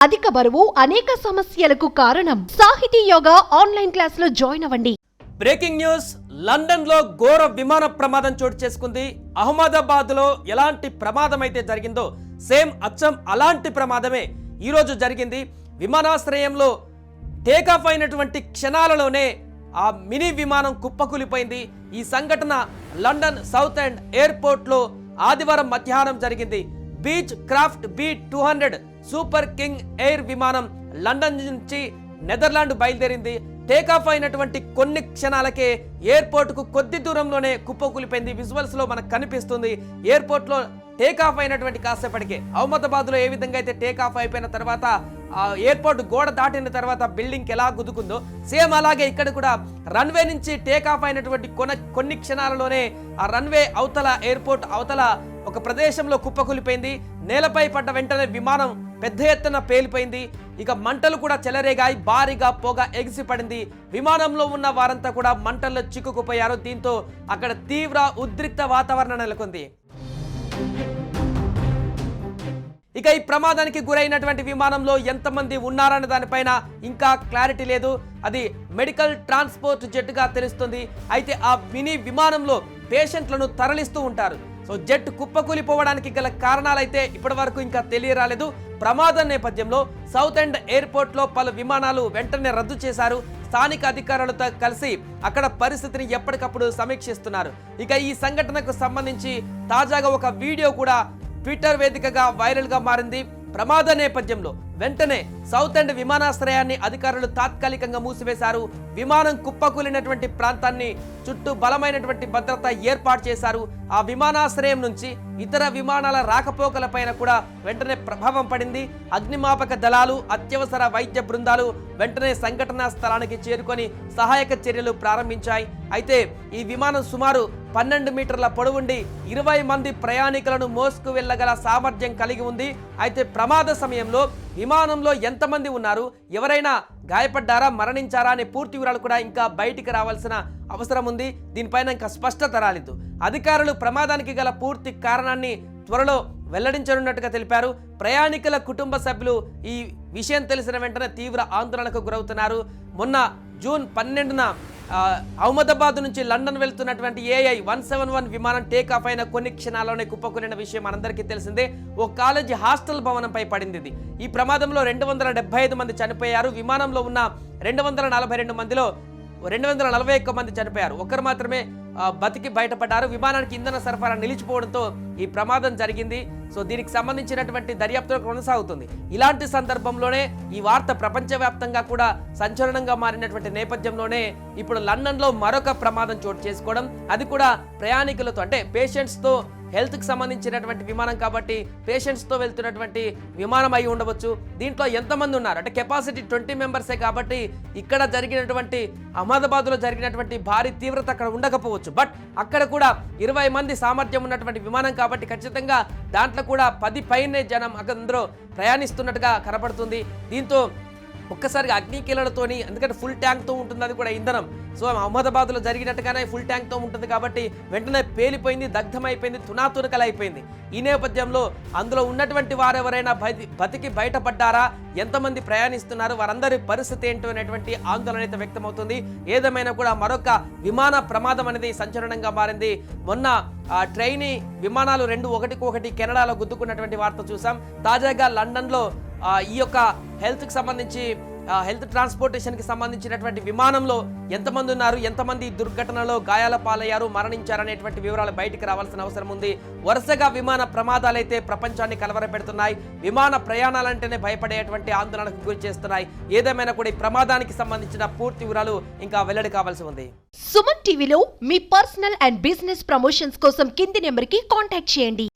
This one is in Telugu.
అధిక బరువు అనేక సమస్యలకు కారణం. సాహితీ యోగా ఆన్లైన్ క్లాసులో జాయిన్ అవ్వండి. Breaking news. లండన్ లో ఘోర విమాన ప్రమాదం చోటు చేసుకుంది. అహ్మదాబాద్ లో ఎలాంటి ప్రమాదం అయితే జరిగిందో సేమ్ అచ్చం అలాంటి ప్రమాదమే ఈ రోజు జరిగింది. విమానాశ్రయంలో టేకాఫ్ అయినటువంటి క్షణాలలోనే ఆ మినీ విమానం కుప్పకూలిపోయింది. ఈ సంఘటన లండన్ సౌత్ ఎండ్ ఎయిర్పోర్ట్ లో ఆదివారం మధ్యాహ్నం జరిగింది. Beach craft B200 super king air విమానం లండన్ నుంచి నెదర్లాండ్ బయలుదేరింది. టేకాఫ్ అయినటువంటి కొన్ని క్షణాలకే ఎయిర్పోర్ట్ కు కొద్ది దూరంలోనే కుప్పకూలిపోయింది. విజువల్స్ లో మనకు కనిపిస్తుంది. ఎయిర్పోర్ట్ లో టేకాఫ్ అయినటువంటి కాసేపటికే అహ్మదాబాద్ లో ఏ విధంగా అయితే టేకాఫ్ అయిపోయిన తర్వాత ఎయిర్పోర్ట్ గోడ దాటిన తర్వాత బిల్డింగ్ ఎలా గుద్దుకుందో సేమ్ అలాగే ఇక్కడ కూడా రన్వే నుంచి టేకాఫ్ అయినటువంటి కొన్ని క్షణాలలోనే ఆ రన్వే అవతల ఎయిర్పోర్ట్ అవతల ఒక ప్రదేశంలో కుప్పకూలిపోయింది. నేలపై పడ్డ వెంటనే విమానం పెద్ద ఎత్తున పేలిపోయింది. ఇక మంటలు కూడా చెలరేగాయి. భారీగా పొగ ఎగిసిపడింది. విమానంలో ఉన్న వారంతా కూడా మంటల్లో చిక్కుకుపోయారు. దీంతో అక్కడ తీవ్ర ఉద్రిక్త వాతావరణం నెలకొంది. ఇక ఈ ప్రమాదానికి గురైనటువంటి విమానంలో ఎంతమంది ఉన్నారన్న దానిపైన ఇంకా క్లారిటీ లేదు. అది మెడికల్ ట్రాన్స్పోర్ట్ జెట్గా తెలుస్తుంది. అయితే ఆ మినీ విమానంలో పేషెంట్లను తరలిస్తూ ఉంటారు. సో జెట్ కుప్పకూలిపోవడానికి గల కారణాలైతే ఇప్పటి వరకు ఇంకా తెలియరాలేదు. ప్రమాదం నేపథ్యంలో సౌత్ ఎండ్ ఎయిర్పోర్ట్ లో పలు విమానాలు వెంటనే రద్దు చేశారు. స్థానిక అధికారులతో కలిసి అక్కడ పరిస్థితిని ఎప్పటికప్పుడు సమీక్షిస్తున్నారు. ఇక ఈ సంఘటనకు సంబంధించి తాజాగా ఒక వీడియో కూడా ట్విట్టర్ వేదికగా వైరల్ గా మారింది. ప్రమాద నేపథ్యంలో వెంటనే సౌత్ ఎండ్ విమానాశ్రయాన్ని అధికారులు తాత్కాలికంగా మూసివేశారు. విమానం కుప్పకూలినటువంటి ప్రాంతాన్ని చుట్టూ బలమైనటువంటి భద్రత ఏర్పాటు చేశారు. ఆ విమానాశ్రయం నుంచి ఇతర విమానాల రాకపోకలపైన కూడా వెంటనే ప్రభావం పడింది. అగ్నిమాపక దళాలు, అత్యవసర వైద్య బృందాలు వెంటనే సంఘటనా స్థలానికి చేరుకొని సహాయక చర్యలు ప్రారంభించాయి. అయితే ఈ విమానం సుమారు 12 మీటర్ల పొడవుండి 20 మంది ప్రయాణికులను మోసుకు వెళ్ళగల సామర్థ్యం కలిగి ఉంది. అయితే ప్రమాద సమయంలో విమానంలో ఎంతమంది ఉన్నారు, ఎవరైనా గాయపడ్డారా, మరణించారా అనే పూర్తి వివరాలు కూడా ఇంకా బయటికి రావాల్సిన అవసరం ఉంది. దీనిపైన ఇంకా స్పష్టత రాలేదు. అధికారులు ప్రమాదానికి గల పూర్తి కారణాన్ని త్వరలో వెల్లడించనున్నట్టుగా తెలిపారు. ప్రయాణికుల కుటుంబ సభ్యులు ఈ విషయం తెలిసిన వెంటనే తీవ్ర ఆందోళనకు గురవుతున్నారు. మొన్న జూన్ 12న అహ్మదాబాద్ నుంచి లండన్ వెళ్తున్నటువంటి AI-171 విమానం టేకాఫ్ అయిన కొన్ని క్షణాల్లోనే కుప్పకూలిన విషయం మనందరికీ తెలిసిందే. ఓ కాలేజీ హాస్టల్ భవనంపై పడింది. ఈ ప్రమాదంలో 275 మంది చనిపోయారు. విమానంలో ఉన్న 242 మందిలో 241 మంది చనిపోయారు. ఒకరు మాత్రమే బతికి బయటపడ్డారు. విమానానికి ఇంధన సరఫరా నిలిచిపోవడంతో ఈ ప్రమాదం జరిగింది. సో దీనికి సంబంధించినటువంటి దర్యాప్తు కొనసాగుతుంది. ఇలాంటి సందర్భంలోనే ఈ వార్త ప్రపంచవ్యాప్తంగా కూడా సంచలనంగా మారినటువంటి నేపథ్యంలోనే ఇప్పుడు లండన్లో మరొక ప్రమాదం చోటు చేసుకోవడం, అది కూడా ప్రయాణికులతో అంటే పేషెంట్స్తో హెల్త్కి సంబంధించినటువంటి విమానం కాబట్టి పేషెంట్స్తో వెళ్తున్నటువంటి విమానం అయి ఉండవచ్చు. దీంట్లో ఎంతమంది ఉన్నారు అంటే కెపాసిటీ 20 మెంబర్సే కాబట్టి ఇక్కడ జరిగినటువంటి అహ్మదాబాద్లో జరిగినటువంటి భారీ తీవ్రత అక్కడ ఉండకపోవచ్చు. బట్ అక్కడ కూడా 20 మంది సామర్థ్యం ఉన్నటువంటి విమానం కాబట్టి ఖచ్చితంగా దాంట్లో కూడా 10 పైనే జనం అందరూ ప్రయాణిస్తున్నట్టుగా కనపడుతుంది. దీంతో ఒక్కసారిగా అగ్నికీలలతోని, ఎందుకంటే ఫుల్ ట్యాంక్తో ఉంటుంది అది కూడా ఇంధనం. సో అహ్మదాబాద్లో జరిగినట్టుగానే ఫుల్ ట్యాంక్తో ఉంటుంది కాబట్టి వెంటనే పేలిపోయింది, దగ్ధమైపోయింది, తునాతునకలైపోయింది. ఈ నేపథ్యంలో అందులో ఉన్నటువంటి వారెవరైనా బతికి బయటపడ్డారా, ఎంతమంది ప్రయాణిస్తున్నారు, వారందరి పరిస్థితి ఏంటో అనేటువంటి ఆందోళన అయితే వ్యక్తమవుతుంది. ఏదేమైనా కూడా మరొక విమాన ప్రమాదం అనేది సంచలనంగా మారింది. మొన్న ట్రైనీ విమానాలు 2 ఒకటికొకటి కెనడాలో గుద్దుకున్నటువంటి వార్త చూసాం. తాజాగా లండన్లో ఈ యొక్క హెల్త్కి సంబంధించి హెల్త్ ట్రాన్స్పోర్టేషన్కి సంబంధించినటువంటి విమానంలో ఎంతమంది ఉన్నారు, ఎంతమంది దుర్ఘటనలో గాయాల పాలయ్యారు, మరణించారనేటువంటి వివరాలు బయటికి రావాల్సిన అవసరం ఉంది. వరుసగా విమాన ప్రమాదాలైతే ప్రపంచాన్ని కలవరపెడుతున్నాయి. విమాన ప్రయాణాలంటేనే భయపడేటువంటి ఆందోళనకు గురి చేస్తున్నాయి. ఏదేమైనా కూడా ఈ ప్రమాదానికి సంబంధించిన పూర్తి వివరాలు ఇంకా వెల్లడి కావాల్సి ఉంది. సుమన్ టీవీలో మీ పర్సనల్ అండ్ బిజినెస్ ప్రమోషన్స్ కోసం కింది నెంబర్కి కాంటాక్ట్ చేయండి.